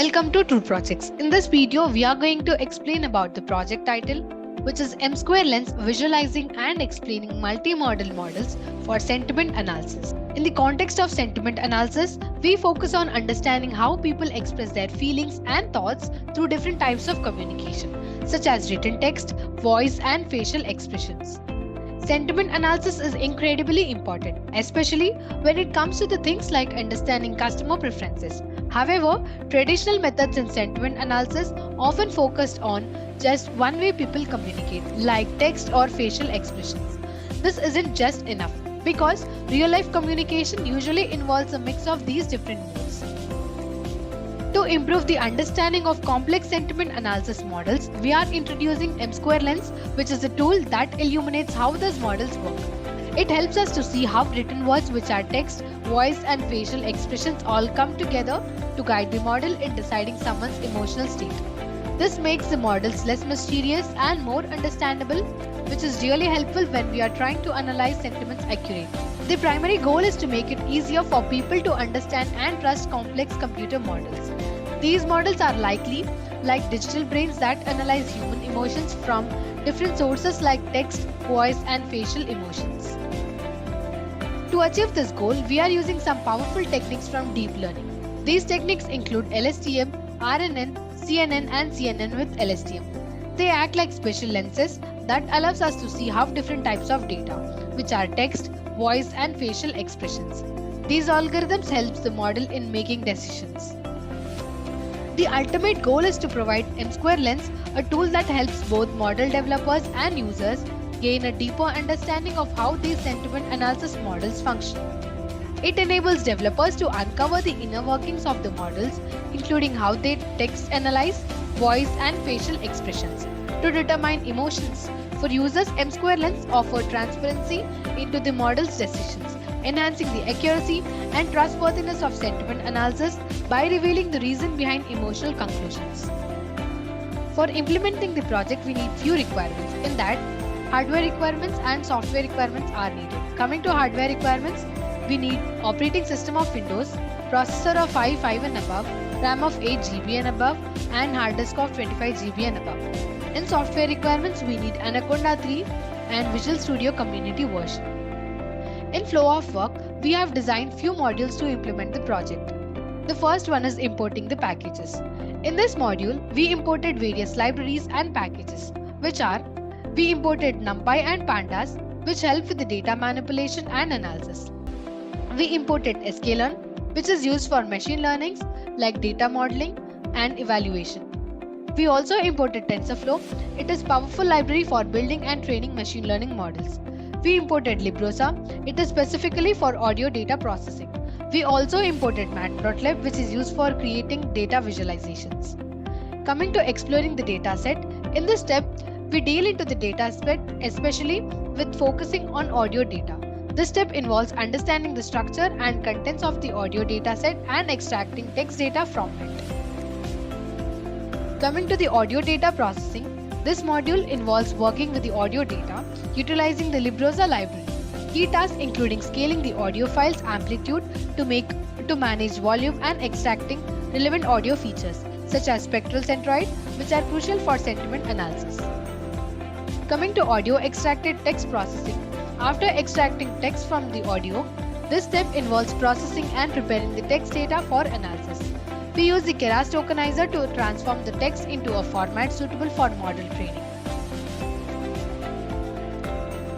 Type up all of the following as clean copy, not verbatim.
Welcome to True Projects. In this video, we are going to explain about the project title, which is M2Lens Visualizing and Explaining Multimodal Models for Sentiment Analysis. In the context of sentiment analysis, we focus on understanding how people express their feelings and thoughts through different types of communication, such as written text, voice, and facial expressions. Sentiment analysis is incredibly important, especially when it comes to the things like understanding customer preferences. However, traditional methods in sentiment analysis often focused on just one way people communicate, like text or facial expressions. This isn't just enough because real-life communication usually involves a mix of these different modes. To improve the understanding of complex sentiment analysis models, we are introducing M2Lens, which is a tool that illuminates how those models work. It helps us to see how written words, which are text, voice, and facial expressions, all come together to guide the model in deciding someone's emotional state. This makes the models less mysterious and more understandable, which is really helpful when we are trying to analyze sentiments accurately. The primary goal is to make it easier for people to understand and trust complex computer models. These models are likely like digital brains that analyze human emotions from different sources like text, voice, and facial emotions. To achieve this goal, we are using some powerful techniques from deep learning. These techniques include LSTM, RNN, CNN, and CNN with LSTM. They act like special lenses that allows us to see how different types of data, which are text, voice, and facial expressions. These algorithms help the model in making decisions. The ultimate goal is to provide M2Lens, a tool that helps both model developers and users gain a deeper understanding of how these sentiment analysis models function. It enables developers to uncover the inner workings of the models, including how they text analyze, voice, and facial expressions, to determine emotions. For users, M2Lens offers transparency into the model's decisions, enhancing the accuracy and trustworthiness of sentiment analysis by revealing the reason behind emotional conclusions. For implementing the project, we need few requirements. In that, hardware requirements and software requirements are needed. Coming to hardware requirements, we need operating system of Windows, processor of i5 and above, RAM of 8 GB and above, and hard disk of 25 GB and above. In software requirements, we need Anaconda 3 and Visual Studio Community version. In flow of work, we have designed few modules to implement the project. The first one is importing the packages. In this module, we imported various libraries and packages, which are we imported NumPy and Pandas, which help with the data manipulation and analysis. We imported sklearn, which is used for machine learnings like data modeling and evaluation. We also imported TensorFlow. It is a powerful library for building and training machine learning models. We imported Librosa. It is specifically for audio data processing. We also imported Matplotlib, which is used for creating data visualizations. Coming to exploring the dataset, in this step, we deal into the data aspect, especially with focusing on audio data. This step involves understanding the structure and contents of the audio dataset and extracting text data from it. Coming to the audio data processing, this module involves working with the audio data, utilizing the Librosa library. Key tasks including scaling the audio file's amplitude to manage volume and extracting relevant audio features, such as spectral centroid, which are crucial for sentiment analysis. Coming to audio extracted text processing, after extracting text from the audio, this step involves processing and preparing the text data for analysis. We use the Keras tokenizer to transform the text into a format suitable for model training.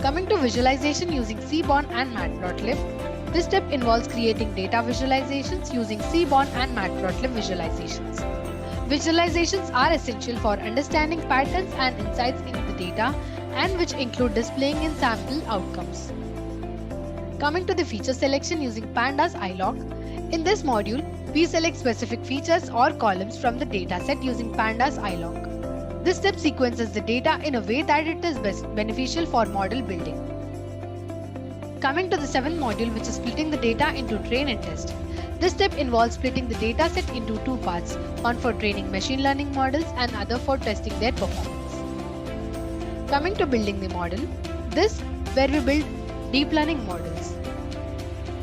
Coming to visualization using Seaborn and Matplotlib, this step involves creating data visualizations using Seaborn and Matplotlib visualizations. Visualizations are essential for understanding patterns and insights in the data, and which include displaying in sample outcomes. Coming to the feature selection using Pandas iLog, in this module, we select specific features or columns from the dataset using Pandas iLog. This step sequences the data in a way that it is beneficial for model building. Coming to the seventh module, which is splitting the data into train and test. This step involves splitting the dataset into two parts, one for training machine learning models and other for testing their performance. Coming to building the model, this where we build deep learning models.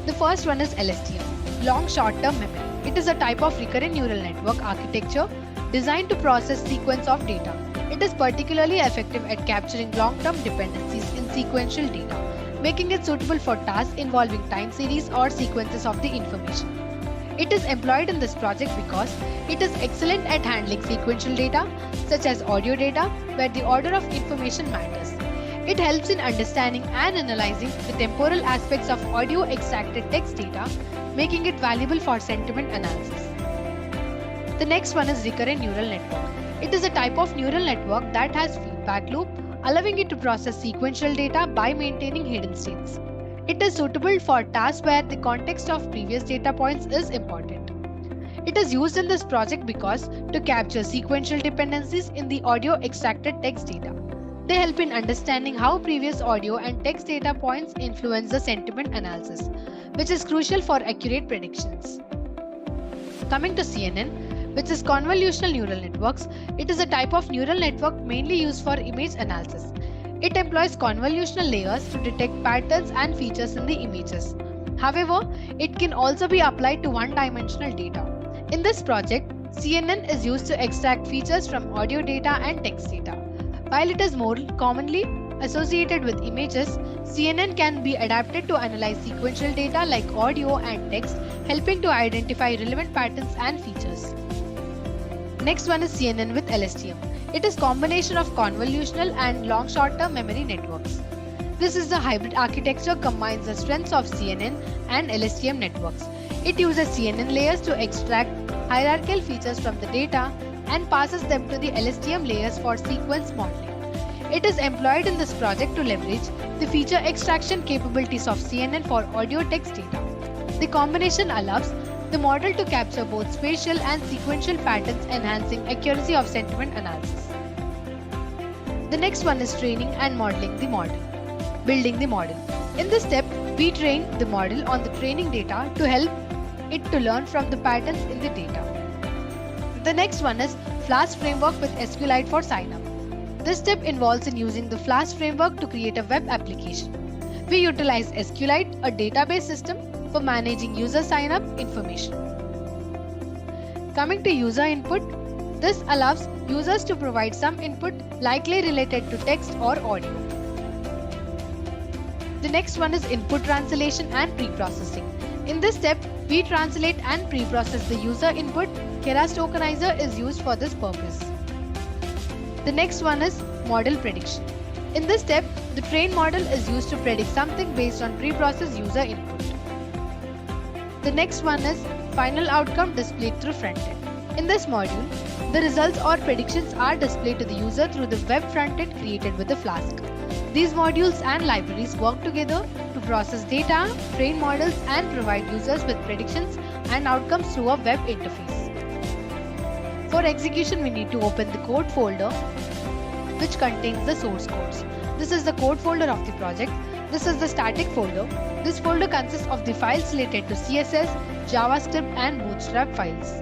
The first one is LSTM. long short-term memory. It is a type of recurrent neural network architecture designed to process sequence of data. It is particularly effective at capturing long-term dependencies in sequential data, making it suitable for tasks involving time series or sequences of the information. It is employed in this project because it is excellent at handling sequential data, such as audio data, where the order of information matters. It helps in understanding and analyzing the temporal aspects of audio extracted text data, making it valuable for sentiment analysis. The next one is recurrent neural network. It is a type of neural network that has feedback loop, allowing it to process sequential data by maintaining hidden states. It is suitable for tasks where the context of previous data points is important. It is used in this project because to capture sequential dependencies in the audio extracted text data. They help in understanding how previous audio and text data points influence the sentiment analysis, which is crucial for accurate predictions. Coming to CNN, which is convolutional neural networks, it is a type of neural network mainly used for image analysis. It employs convolutional layers to detect patterns and features in the images. However, it can also be applied to one-dimensional data. In this project, CNN is used to extract features from audio data and text data. While it is more commonly associated with images, CNN can be adapted to analyze sequential data like audio and text, helping to identify relevant patterns and features. Next one is CNN with LSTM. It is combination of convolutional and long short-term memory networks. This is the hybrid architecture combines the strengths of CNN and LSTM networks. It uses CNN layers to extract hierarchical features from the data and passes them to the LSTM layers for sequence modeling. It is employed in this project to leverage the feature extraction capabilities of CNN for audio text data. The combination allows the model to capture both spatial and sequential patterns, enhancing accuracy of sentiment analysis. The next one is training and modeling the model. Building the model. In this step, we train the model on the training data to help it to learn from the patterns in the data. The next one is Flask framework with SQLite for sign-up. This step involves in using the Flask framework to create a web application. We utilize SQLite, a database system, for managing user sign-up information. Coming to user input, this allows users to provide some input likely related to text or audio. The next one is input translation and pre-processing. In this step, we translate and pre-process the user input. Keras tokenizer is used for this purpose. The next one is model prediction. In this step, the trained model is used to predict something based on pre-processed user input. The next one is final outcome displayed through frontend. In this module, the results or predictions are displayed to the user through the web frontend created with the Flask. These modules and libraries work together to process data, train models, and provide users with predictions and outcomes through a web interface. For execution, we need to open the code folder, which contains the source codes. This is the code folder of the project. This is the static folder. This folder consists of the files related to CSS, JavaScript, and Bootstrap files.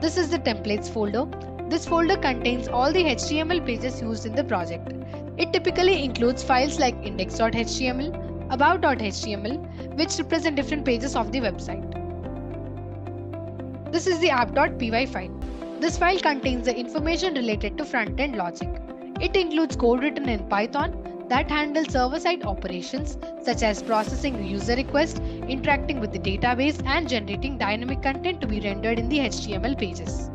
This is the templates folder. This folder contains all the HTML pages used in the project. It typically includes files like index.html, about.html, which represent different pages of the website. This is the app.py file. This file contains the information related to front-end logic. It includes code written in Python that handles server-side operations such as processing user requests, interacting with the database, and generating dynamic content to be rendered in the HTML pages.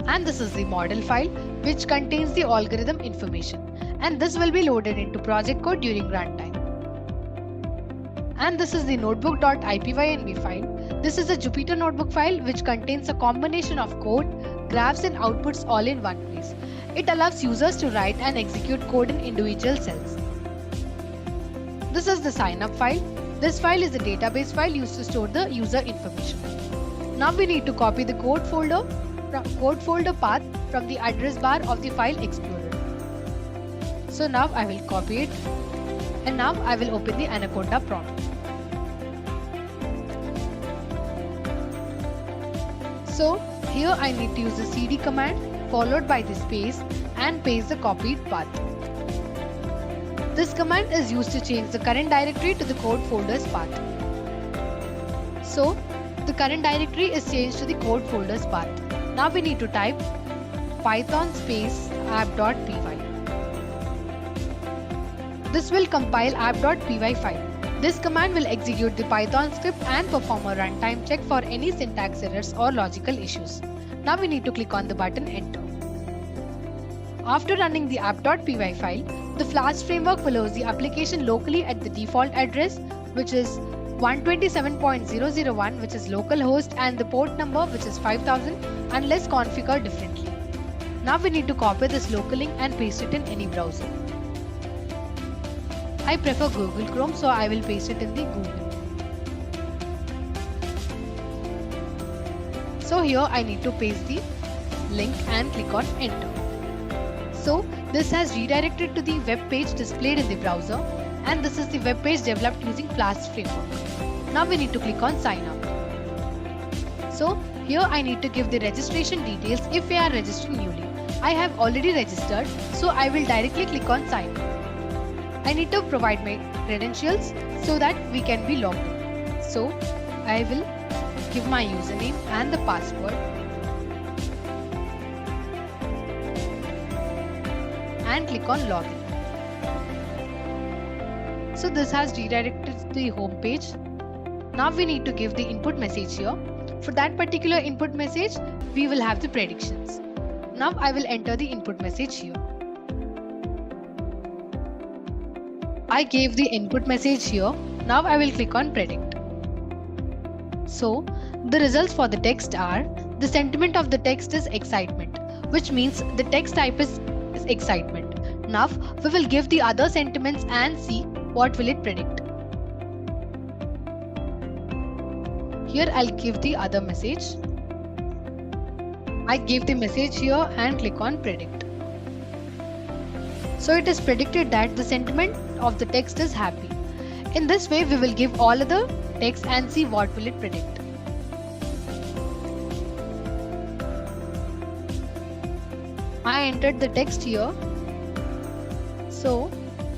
And this is the model file, which contains the algorithm information, and this will be loaded into project code during runtime. And this is the notebook.ipynb file. This is a Jupyter notebook file which contains a combination of code, graphs, and outputs all in one place. It allows users to write and execute code in individual cells. This is the sign-up file. This file is a database file used to store the user information. Now we need to copy the code folder path from the address bar of the file explorer. So now I will copy it, and now I will open the Anaconda prompt. So here I need to use the cd command followed by the space and paste the copied path. This command is used to change the current directory to the code folder's path. So the current directory is changed to the code folders path. Now we need to type python space app.py. This will compile app.py file. This command will execute the Python script and perform a runtime check for any syntax errors or logical issues. Now we need to click on the button Enter. After running the app.py file, the Flask framework will host the application locally at the default address, which is 127.001, which is localhost, and the port number, which is 5000, unless configured differently. Now we need to copy this local link and paste it in any browser. I prefer Google Chrome, so I will paste it in the Google. So here I need to paste the link and click on Enter. So this has redirected to the web page displayed in the browser, and this is the web page developed using Flask framework. Now we need to click on Sign Up. So here I need to give the registration details if we are registering newly. I have already registered, so I will directly click on Sign Up. I need to provide my credentials so that we can be logged in. So I will give my username and the password and click on Login. So this has redirected to the home page. Now we need to give the input message here. For that particular input message, we will have the predictions. Now I will enter the input message here. I gave the input message here. Now I will click on Predict. So the results for the text are, the sentiment of the text is excitement, which means the text type is excitement. Now we will give the other sentiments and see what will it predict. Here I'll give the other message. I gave the message here and click on Predict. So it is predicted that the sentiment of the text is happy. In this way we will give all other text and see what will it predict. I entered the text here. So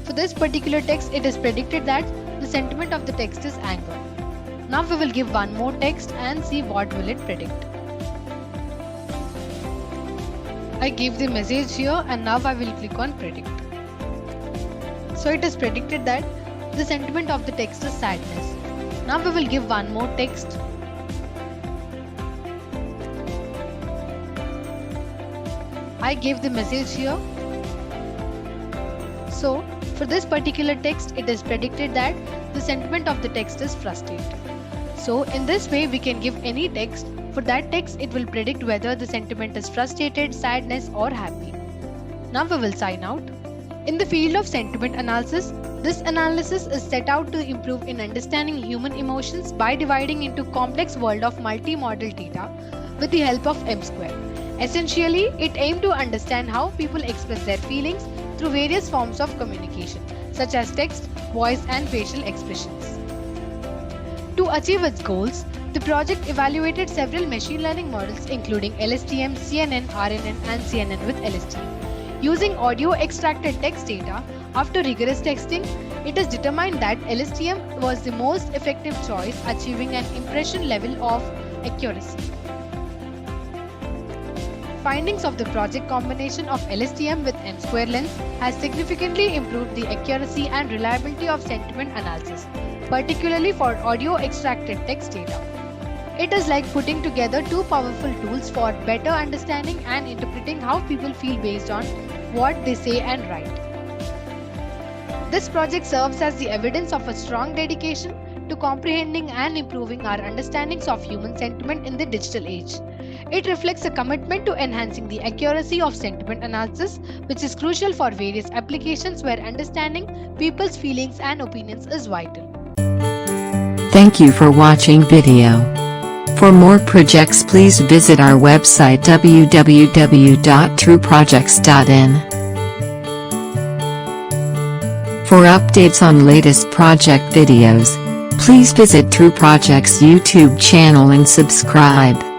for this particular text it is predicted that the sentiment of the text is anger. Now we will give one more text and see what will it predict. I gave the message here and now I will click on Predict. So it is predicted that the sentiment of the text is sadness. Now we will give one more text. I gave the message here. So for this particular text it is predicted that the sentiment of the text is frustrated. So in this way we can give any text. For that text it will predict whether the sentiment is frustrated, sadness or happy. Now we will sign out. In the field of sentiment analysis, this analysis is set out to improve in understanding human emotions by dividing into complex world of multimodal data with the help of M2. Essentially, it aimed to understand how people express their feelings through various forms of communication, such as text, voice and facial expressions. To achieve its goals, the project evaluated several machine learning models including LSTM, CNN, RNN and CNN with LSTM. Using audio extracted text data, after rigorous testing, it is determined that LSTM was the most effective choice, achieving an impression level of accuracy. Findings of the project combination of LSTM with M2Lens has significantly improved the accuracy and reliability of sentiment analysis, particularly for audio extracted text data. It is like putting together two powerful tools for better understanding and interpreting how people feel based on what they say and write. This project serves as the evidence of a strong dedication to comprehending and improving our understandings of human sentiment in the digital age. It reflects a commitment to enhancing the accuracy of sentiment analysis, which is crucial for various applications where understanding people's feelings and opinions is vital. Thank you for watching video. For more projects, please visit our website www.trueprojects.in. For updates on latest project videos, please visit True Projects YouTube channel and subscribe.